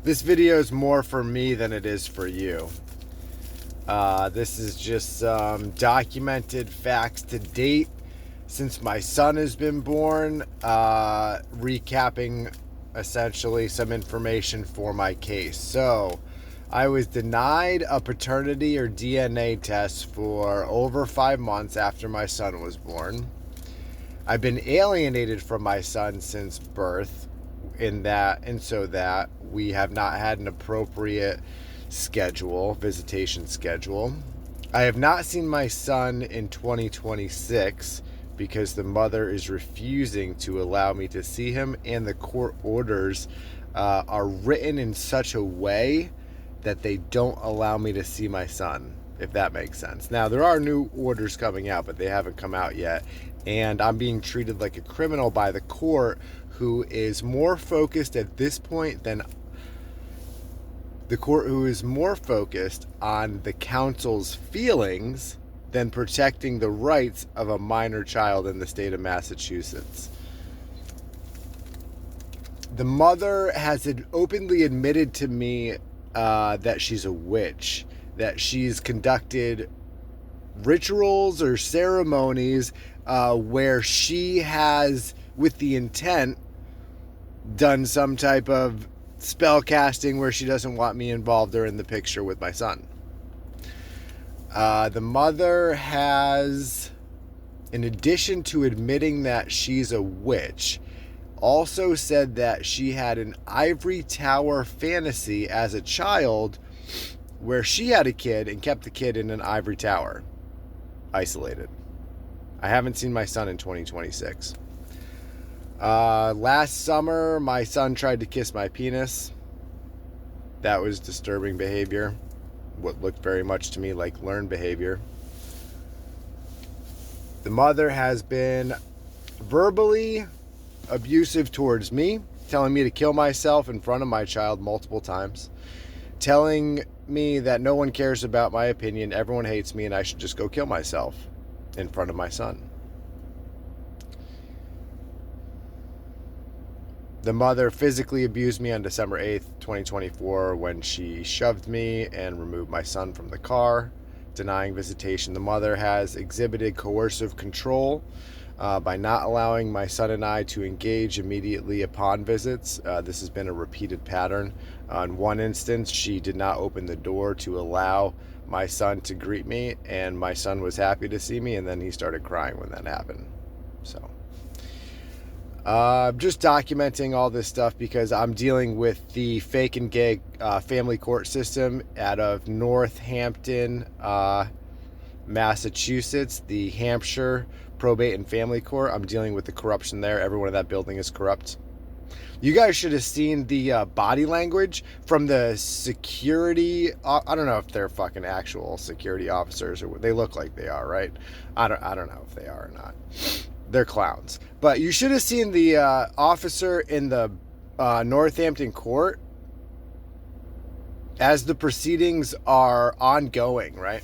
This video is more for me than it is for you. This is just some documented facts to date since my son has been born, recapping essentially some information for my case. So, I was denied a paternity or DNA test for over 5 months after my son was born. I've been alienated from my son since birth, so that we have not had an appropriate visitation schedule. I have not seen my son in 2026 because the mother is refusing to allow me to see him, and the court orders are written in such a way that they don't allow me to see my son, if that makes sense. Now, there are new orders coming out, but they haven't come out yet, and I'm being treated like a criminal by the court, who is more focused at this point than the court who is more focused on the counsel's feelings than protecting the rights of a minor child in the state of Massachusetts. The mother has openly admitted to me that she's a witch, that she's conducted rituals or ceremonies where she has, with the intent, done some type of spell casting where she doesn't want me involved or in the picture with my son. The mother has, in addition to admitting that she's a witch, also said that she had an ivory tower fantasy as a child where she had a kid and kept the kid in an ivory tower, isolated. I haven't seen my son in 2026. Last summer, my son tried to kiss my penis. That was disturbing behavior. What looked very much to me like learned behavior. The mother has been verbally abusive towards me, telling me to kill myself in front of my child multiple times, telling me that no one cares about my opinion, everyone hates me, and I should just go kill myself in front of my son. The mother physically abused me on December 8th, 2024, when she shoved me and removed my son from the car, denying visitation. The mother has exhibited coercive control by not allowing my son and I to engage immediately upon visits. This has been a repeated pattern. On one instance, she did not open the door to allow my son to greet me, and my son was happy to see me, and then he started crying when that happened. So, just documenting all this stuff because I'm dealing with the fake and gay family court system out of Northampton, Massachusetts, the Hampshire Probate and Family Court. I'm dealing with the corruption there. Everyone in that building is corrupt. You guys should have seen the body language from the security. I don't know if they're fucking actual security officers, or they look like they are, right? I don't know if they are or not. They're clowns. But you should have seen the officer in the Northampton court as the proceedings are ongoing, right?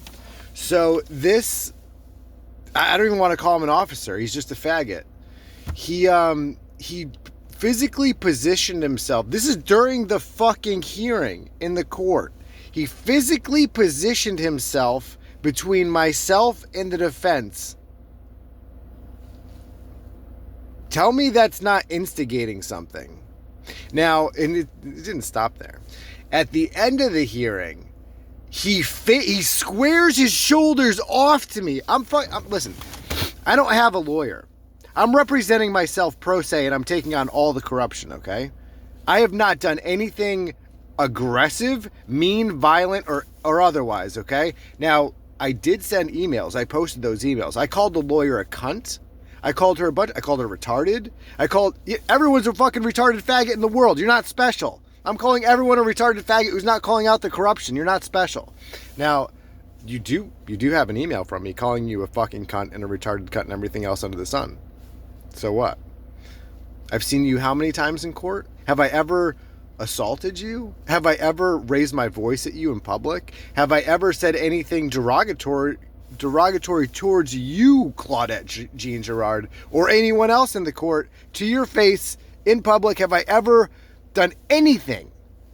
So this, I don't even want to call him an officer. He's just a faggot. He physically positioned himself. This is during the fucking hearing in the court. He physically positioned himself between myself and the defense. Tell me that's not instigating something. Now, and it didn't stop there. At the end of the hearing, he squares his shoulders off to me. Listen, I don't have a lawyer. I'm representing myself pro se, and I'm taking on all the corruption, okay? I have not done anything aggressive, mean, violent, or otherwise, okay? Now, I did send emails. I posted those emails. I called the lawyer a cunt. I called her I called her retarded. Everyone's a fucking retarded faggot in the world. You're not special. I'm calling everyone a retarded faggot who's not calling out the corruption. You're not special. Now, you do have an email from me calling you a fucking cunt and a retarded cunt and everything else under the sun. So what? I've seen you how many times in court? Have I ever assaulted you? Have I ever raised my voice at you in public? Have I ever said anything derogatory towards you, Claudette Jean Girard, or anyone else in the court, to your face in public, have I ever done anything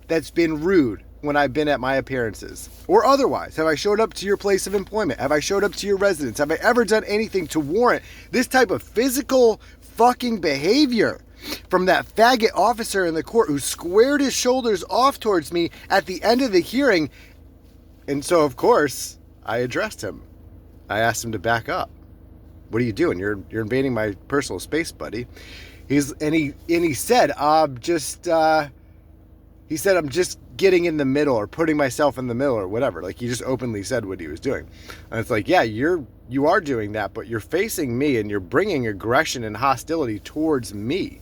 that's been rude when I've been at my appearances or otherwise? Have I showed up to your place of employment? Have I showed up to your residence? Have I ever done anything to warrant this type of physical fucking behavior from that faggot officer in the court who squared his shoulders off towards me at the end of the hearing? And so, of course, I addressed him. I asked him to back up. What are you doing? You're invading my personal space, buddy. He said, I'm just getting in the middle or putting myself in the middle or whatever. Like, he just openly said what he was doing. And it's like, yeah, you are doing that, but you're facing me and you're bringing aggression and hostility towards me.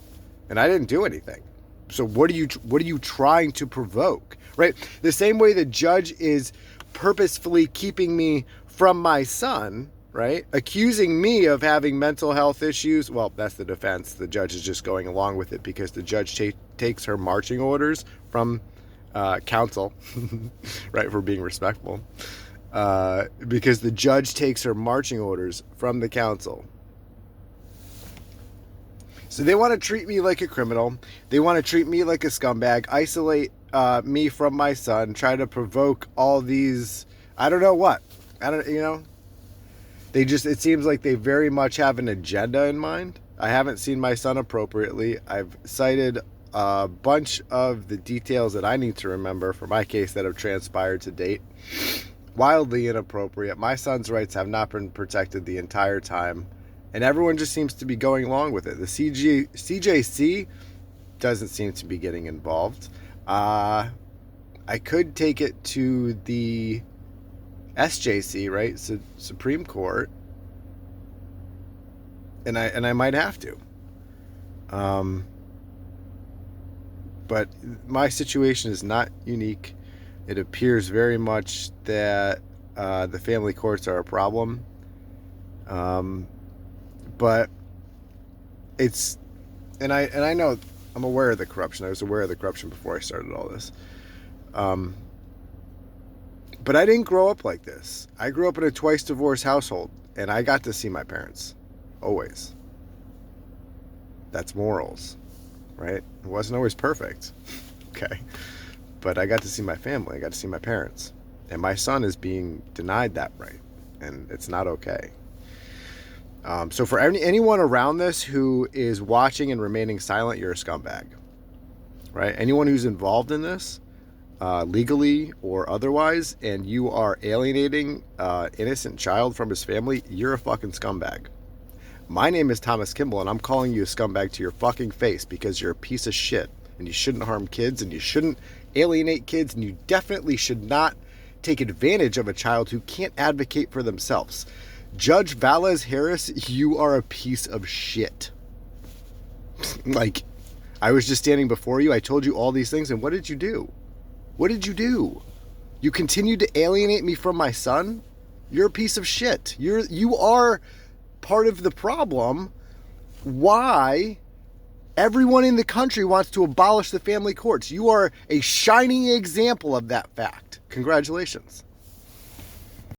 And I didn't do anything. So what are you trying to provoke? Right? The same way the judge is purposefully keeping me from my son, right? Accusing me of having mental health issues. Well, that's the defense. The judge is just going along with it because the judge takes her marching orders from counsel, right, for being respectful. Because the judge takes her marching orders from the counsel. So they want to treat me like a criminal. They want to treat me like a scumbag, isolate me from my son, try to provoke all these, I don't know what. It seems like they very much have an agenda in mind. I haven't seen my son appropriately. I've cited a bunch of the details that I need to remember for my case that have transpired to date. Wildly inappropriate. My son's rights have not been protected the entire time. And everyone just seems to be going along with it. The CJC doesn't seem to be getting involved. I could take it to the SJC, right? Supreme Court. And I might have to. But my situation is not unique. It appears very much that the family courts are a problem. But it's, and I know, I'm aware of the corruption. I was aware of the corruption before I started all this. But I didn't grow up like this. I grew up in a twice divorced household, and I got to see my parents. Always. That's morals, right? It wasn't always perfect. Okay. But I got to see my family. I got to see my parents. And my son is being denied that right. And it's not okay. So for anyone around this who is watching and remaining silent, you're a scumbag, right? Anyone who's involved in this, legally or otherwise, and you are alienating an innocent child from his family, you're a fucking scumbag. My name is Thomas Kimball, and I'm calling you a scumbag to your fucking face because you're a piece of shit, and you shouldn't harm kids, and you shouldn't alienate kids, and you definitely should not take advantage of a child who can't advocate for themselves. Judge Valles Harris, you are a piece of shit. Like, I was just standing before you. I told you all these things. And what did you do? What did you do? You continued to alienate me from my son? You're a piece of shit. You are part of the problem. Why everyone in the country wants to abolish the family courts. You are a shining example of that fact. Congratulations.